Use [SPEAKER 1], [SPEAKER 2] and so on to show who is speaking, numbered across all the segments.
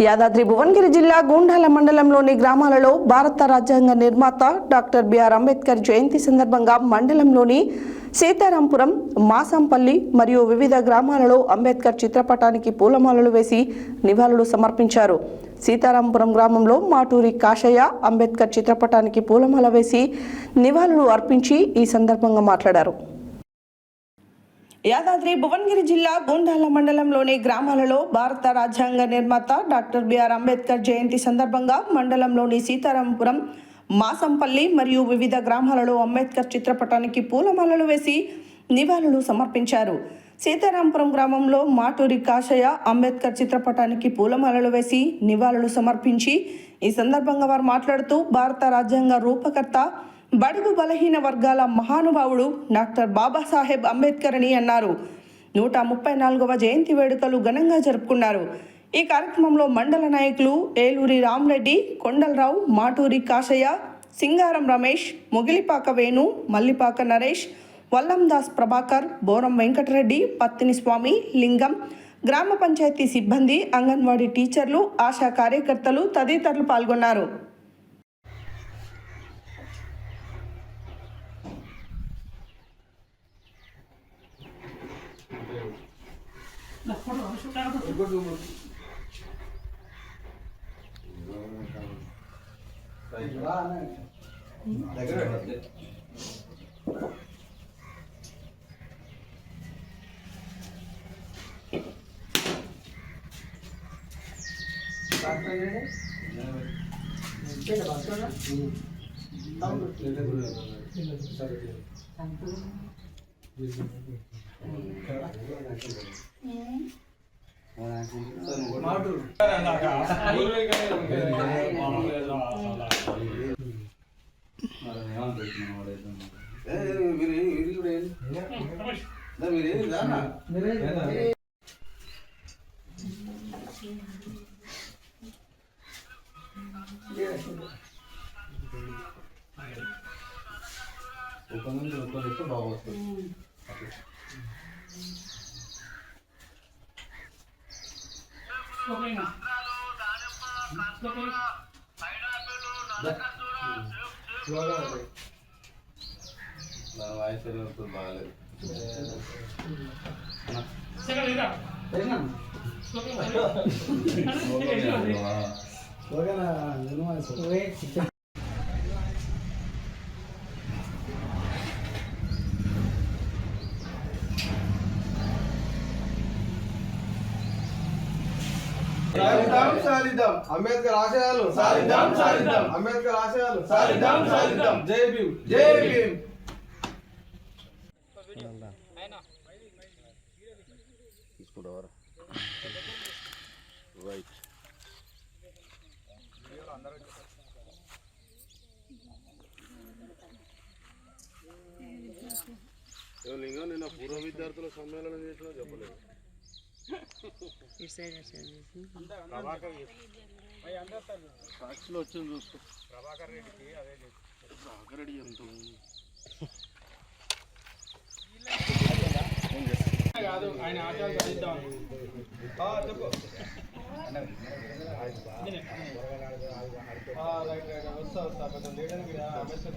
[SPEAKER 1] యాదాద్రి భువనగిరి జిల్లా గూండాల మండలంలోని గ్రామాలలో భారత రాజ్యాంగ నిర్మాత డాక్టర్ బిఆర్ అంబేద్కర్ జయంతి సందర్భంగా మండలంలోని సీతారాంపురం, మాసంపల్లి మరియు వివిధ గ్రామాలలో అంబేద్కర్ చిత్రపటానికి పూలమాలలు వేసి నివాళులు సమర్పించారు. సీతారాంపురం గ్రామంలో మాటూరి కాశయ్య అంబేద్కర్ చిత్రపటానికి పూలమాల వేసి నివాళులు అర్పించి ఈ సందర్భంగా మాట్లాడారు. యాదాద్రి భువనగిరి జిల్లా గూండాల మండలంలోని గ్రామాలలో భారత రాజ్యాంగ నిర్మాత డాక్టర్ బిఆర్ అంబేద్కర్ జయంతి సందర్భంగా మండలంలోని సీతారాంపురం, మాసంపల్లి మరియు వివిధ గ్రామాలలో అంబేద్కర్ చిత్రపటానికి పూలమాలలు వేసి నివాళులు సమర్పించారు. సీతారాంపురం గ్రామంలో మాటూరి కాశయ్య అంబేద్కర్ చిత్రపటానికి పూలమాలలు వేసి నివాళులు సమర్పించి ఈ సందర్భంగా వారు మాట్లాడుతూ భారత రాజ్యాంగ రూపకర్త, బడుగు బలహీన వర్గాల మహానుభావుడు డాక్టర్ బాబాసాహెబ్ అంబేద్కర్ అని అన్నారు. 134వ జయంతి వేడుకలు ఘనంగా జరుపుకున్నారు. ఈ కార్యక్రమంలో మండల నాయకులు ఏలూరి రామరెడ్డి, కొండలరావు, మాటూరి కాశయ్య, సింగారం రమేష్, మొగిలిపాక వేణు, మల్లిపాక నరేష్, వల్లందాస్ ప్రభాకర్, బోరం వెంకటరెడ్డి, పత్తిని స్వామి, లింగం, గ్రామ పంచాయతీ సిబ్బంది, అంగన్వాడీ టీచర్లు, ఆశా కార్యకర్తలు తదితరులు పాల్గొన్నారు.
[SPEAKER 2] అంబేద్కర్ ఆశయాలు సాధిద్దాం, సాధిద్దాం. అంబేద్కర్ ఆశయాలు సాధిద్దాం, సాధిద్దాం. జై భీమ్, జై భీమ్. తీసుకుంటావారా? రైట్. లింగం నిన్న పూర్వ విద్యార్థుల సమ్మేళనం చేసినా చెప్పలేదు. సాక్షిలో వచ్చింది చూసుకో. ప్రభాకర్ రెడ్డికి అదే ప్రభాకర్ రెడ్డి ఎంత కాదు, ఆయన ఆచారాలు చదిద్దాం. చెప్పు. వస్తా కొంచెం లేడని అంబేద్కర్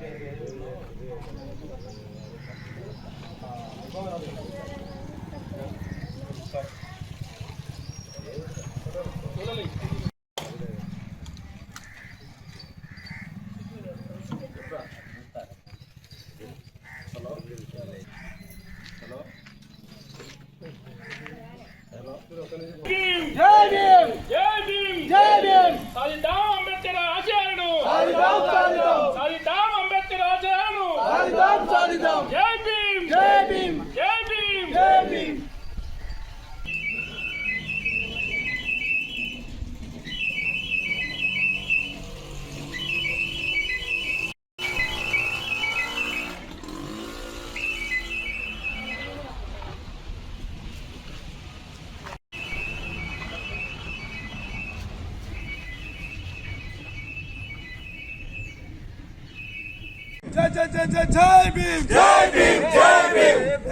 [SPEAKER 3] जय जय जय जय जय भीम, जय भीम, जय भीम.